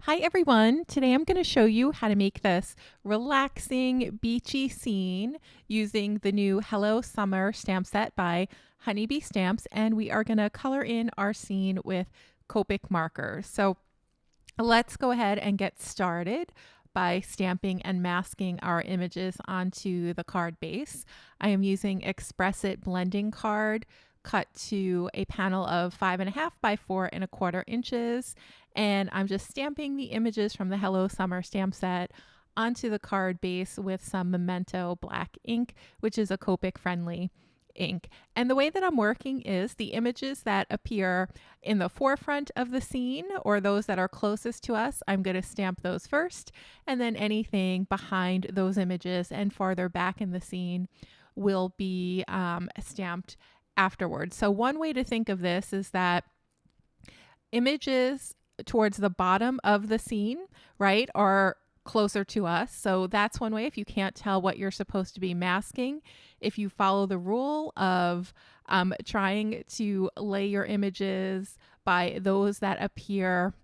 Hi everyone! Today I'm going to show you how to make this relaxing beachy scene using the new Hello Summer stamp set by Honeybee Stamps, and we are going to color in our scene with Copic markers. So let's go ahead and get started by stamping and masking our images onto the card base. I am using Express It blending card cut to a panel of 5.5 by 4.25 inches, and I'm just stamping the images from the Hello Summer stamp set onto the card base with some Memento black ink, which is a Copic friendly ink. And the way that I'm working is the images that appear in the forefront of the scene, or those that are closest to us, I'm going to stamp those first, and then anything behind those images and farther back in the scene will be stamped afterwards. So one way to think of this is that images towards the bottom of the scene, right, are closer to us. So that's one way. If you can't tell what you're supposed to be masking, if you follow the rule of trying to lay your images by those that appear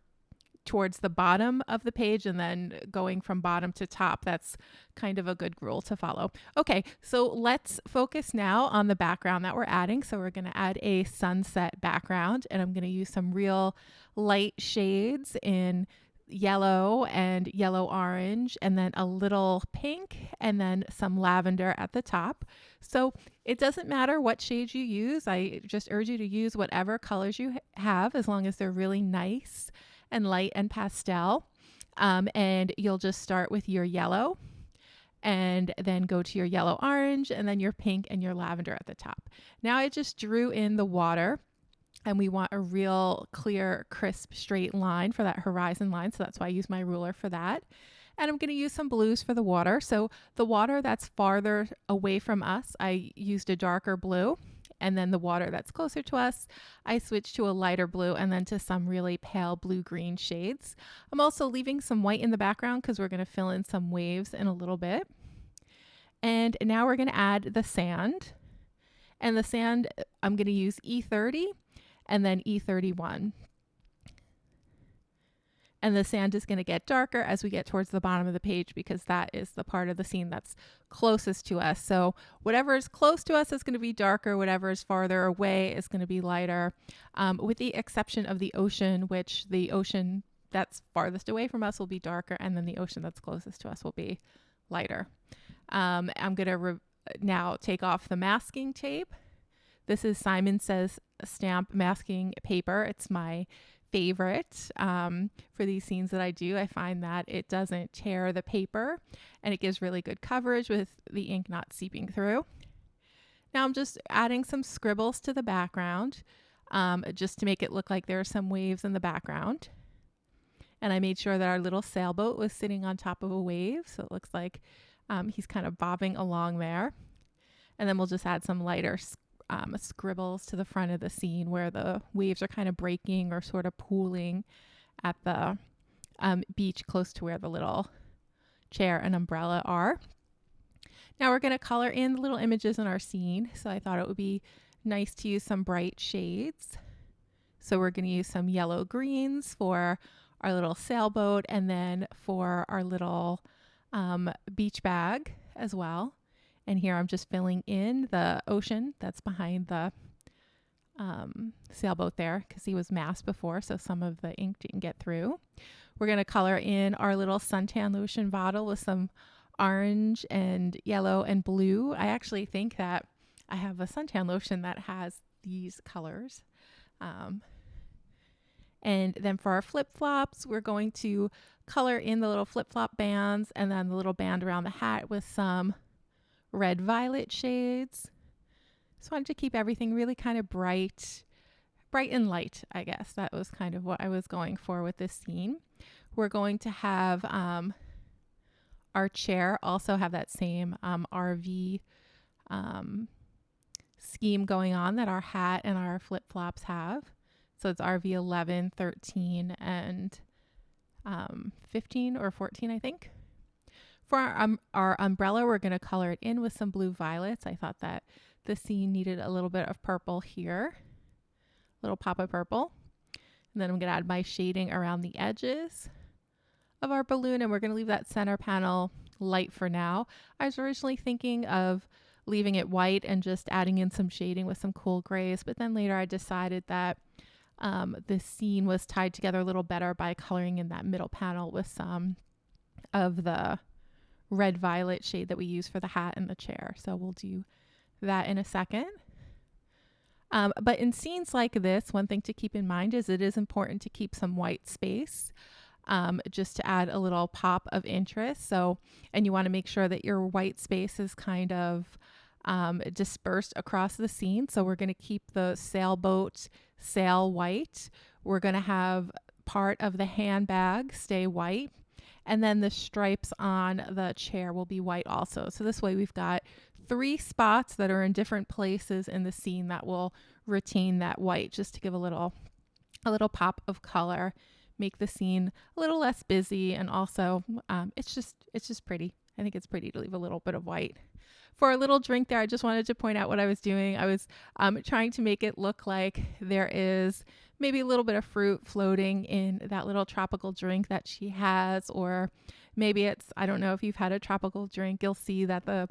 towards the bottom of the page and then going from bottom to top, that's kind of a good rule to follow. Okay, so let's focus now on the background that we're adding. So we're going to add a sunset background, and I'm going to use some real light shades in yellow and yellow orange, and then a little pink, and then some lavender at the top. So it doesn't matter what shades you use. I just urge you to use whatever colors you have, as long as they're really nice and light and pastel. And you'll just start with your yellow and then go to your yellow orange and then your pink and your lavender at the top. Now I just drew in the water, and we want a real clear, crisp, straight line for that horizon line. So that's why I use my ruler for that. And I'm going to use some blues for the water. So the water that's farther away from us, I used a darker blue. And then the water that's closer to us, I switched to a lighter blue and then to some really pale blue-green shades. I'm also leaving some white in the background because we're going to fill in some waves in a little bit. And now we're going to add the sand. And the sand, I'm going to use E30 and then E31. And the sand is going to get darker as we get towards the bottom of the page because that is the part of the scene that's closest to us. So whatever is close to us is going to be darker. Whatever is farther away is going to be lighter, with the exception of the ocean, which the ocean that's farthest away from us will be darker, and then the ocean that's closest to us will be lighter. I'm going to now take off the masking tape. This is Simon Says stamp masking paper. It's my favorite for these scenes that I do. I find that it doesn't tear the paper and it gives really good coverage with the ink not seeping through. Now I'm just adding some scribbles to the background, just to make it look like there are some waves in the background. And I made sure that our little sailboat was sitting on top of a wave, so it looks like he's kind of bobbing along there. And then we'll just add some lighter scribbles to the front of the scene where the waves are kind of breaking or sort of pooling at the beach close to where the little chair and umbrella are. Now we're going to color in the little images in our scene, so I thought it would be nice to use some bright shades. So we're going to use some yellow greens for our little sailboat, and then for our little beach bag as well. And here I'm just filling in the ocean that's behind the sailboat there because he was masked before, so some of the ink didn't get through. We're going to color in our little suntan lotion bottle with some orange and yellow and blue. I actually think that I have a suntan lotion that has these colors. And then for our flip-flops, we're going to color in the little flip-flop bands and then the little band around the hat with some red violet shades. So I wanted to keep everything really kind of bright and light, I guess. That was kind of what I was going for with this scene. We're going to have our chair also have that same RV scheme going on that our hat and our flip-flops have. So it's RV 11, 13, and 15 or 14, I think. For our umbrella, we're going to color it in with some blue violets. I thought that the scene needed a little bit of purple here, a little pop of purple. And then I'm going to add my shading around the edges of our balloon, and we're going to leave that center panel light for now. I was originally thinking of leaving it white and just adding in some shading with some cool grays, but then later I decided that the scene was tied together a little better by coloring in that middle panel with some of the red violet shade that we use for the hat and the chair. So we'll do that in a second. But in scenes like this, one thing to keep in mind is it is important to keep some white space just to add a little pop of interest. So, and you want to make sure that your white space is kind of dispersed across the scene. So we're going to keep the sailboat sail white. We're going to have part of the handbag stay white. And then the stripes on the chair will be white also. So this way we've got 3 spots that are in different places in the scene that will retain that white, just to give a little pop of color, make the scene a little less busy, and also it's just pretty. I think it's pretty to leave a little bit of white. For a little drink there, I just wanted to point out what I was doing. I was trying to make it look like there is maybe a little bit of fruit floating in that little tropical drink that she has, or maybe it's, I don't know if you've had a tropical drink, you'll see that the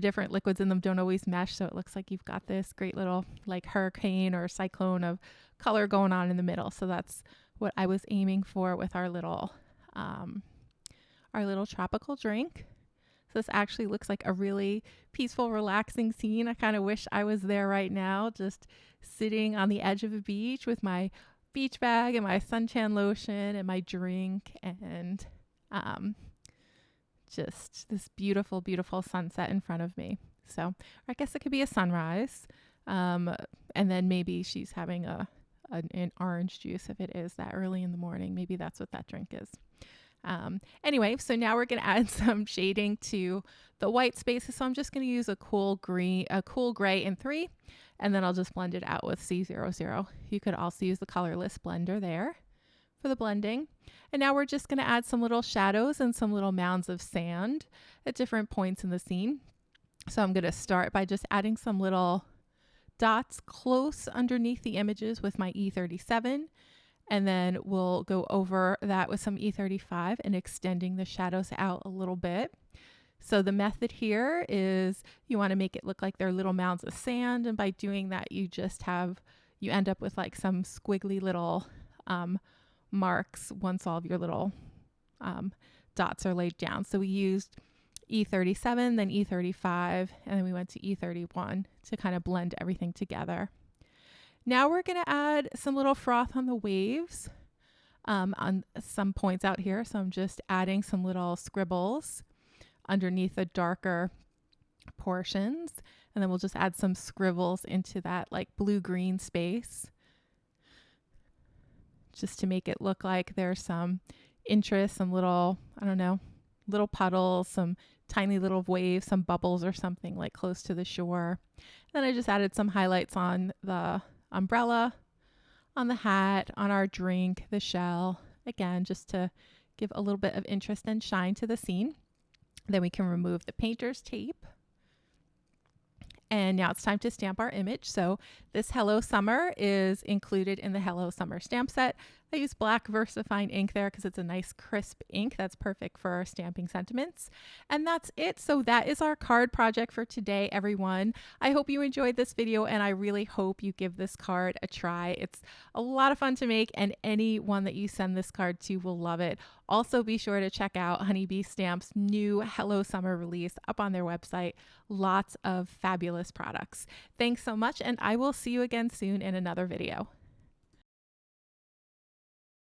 different liquids in them don't always mesh, so it looks like you've got this great little like hurricane or cyclone of color going on in the middle. So that's what I was aiming for with our little tropical drink. So this actually looks like a really peaceful, relaxing scene. I kind of wish I was there right now, just sitting on the edge of a beach with my beach bag and my suntan lotion and my drink, and just this beautiful, beautiful sunset in front of me. So I guess it could be a sunrise. And then maybe she's having an orange juice if it is that early in the morning. Maybe that's what that drink is. Anyway, so now we're going to add some shading to the white spaces. So I'm just going to use a cool gray in 3, and then I'll just blend it out with C00. You could also use the colorless blender there for the blending. And now we're just going to add some little shadows and some little mounds of sand at different points in the scene. So I'm going to start by just adding some little dots close underneath the images with my E37. And then we'll go over that with some E35 and extending the shadows out a little bit. So the method here is you want to make it look like they're little mounds of sand. And by doing that, you end up with like some squiggly little marks once all of your little dots are laid down. So we used E37, then E35, and then we went to E31 to kind of blend everything together. Now we're going to add some little froth on the waves on some points out here. So I'm just adding some little scribbles underneath the darker portions. And then we'll just add some scribbles into that like blue-green space, just to make it look like there's some interest, some little, I don't know, little puddles, some tiny little waves, some bubbles or something like close to the shore. Then I just added some highlights on the umbrella, on the hat, on our drink, the shell, again, just to give a little bit of interest and shine to the scene. Then we can remove the painter's tape. And now it's time to stamp our image. So this Hello Summer is included in the Hello Summer stamp set. I use black VersaFine ink there because it's a nice crisp ink that's perfect for stamping sentiments. And that's it. So that is our card project for today, everyone. I hope you enjoyed this video, and I really hope you give this card a try. It's a lot of fun to make, and anyone that you send this card to will love it. Also, be sure to check out Honeybee Stamp's new Hello Summer release up on their website. Lots of fabulous products. Thanks so much, and I will see you again soon in another video.